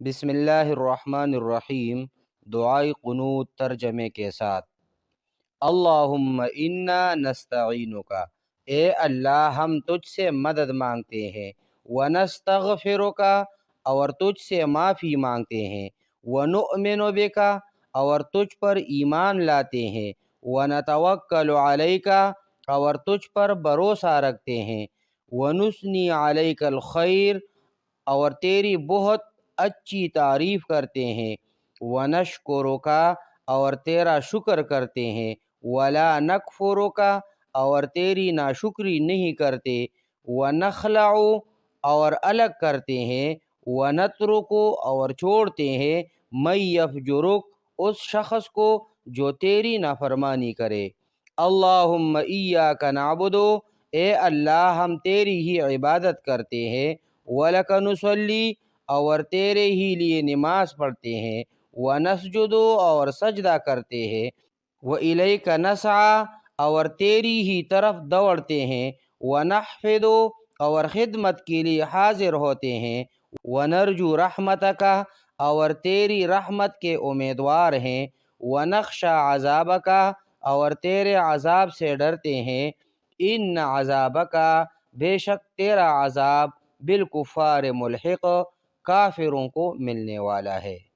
بسم اللہ الرحمن الرحیم، دعائے قنوت ترجمے کے ساتھ۔ اللہم انا نستعینک، اے اللہ ہم تجھ سے مدد مانگتے ہیں، ونستغفرک اور تجھ سے معافی مانگتے ہیں، ونؤمن بک اور تجھ پر ایمان لاتے ہیں، ونتوکل علیک اور تجھ پر بھروسہ رکھتے ہیں، ونثنی علیک الخیر اور تیری بہت اچھی تعریف کرتے ہیں، وَنَشْكُرُكَ اور تیرا شکر کرتے ہیں، وَلَا نَكْفُرُكَ اور تیری ناشکری نہیں کرتے، وَنَخْلَعُ اور الگ کرتے ہیں، وَنَتْرُكُ اور چھوڑتے ہیں، مَن يَفْجُرُكَ اس شخص کو جو تیری نافرمانی کرے۔ اللہم ایاک نعبد، اے اللہ ہم تیری ہی عبادت کرتے ہیں، وَلَكَ نُصَلِّي اور تیرے ہی لیے نماز پڑھتے ہیں، وَنَسْجُدُ اور سجدہ کرتے ہیں، وَإِلَيْكَ نَسْعَىٰ اور تیری ہی طرف دوڑتے ہیں، وَنَحْفِدُ اور خدمت کے لیے حاضر ہوتے ہیں، وَنَرْجُو رَحْمَتَكَ اور تیری رحمت کے امیدوار ہیں، وَنَخْشَىٰ عَذَابَكَ اور تیرے عذاب سے ڈرتے ہیں، إِنَّ عَذَابَكَ بے شک تیرا عذاب بالکفار ملحق کافروں کو ملنے والا ہے۔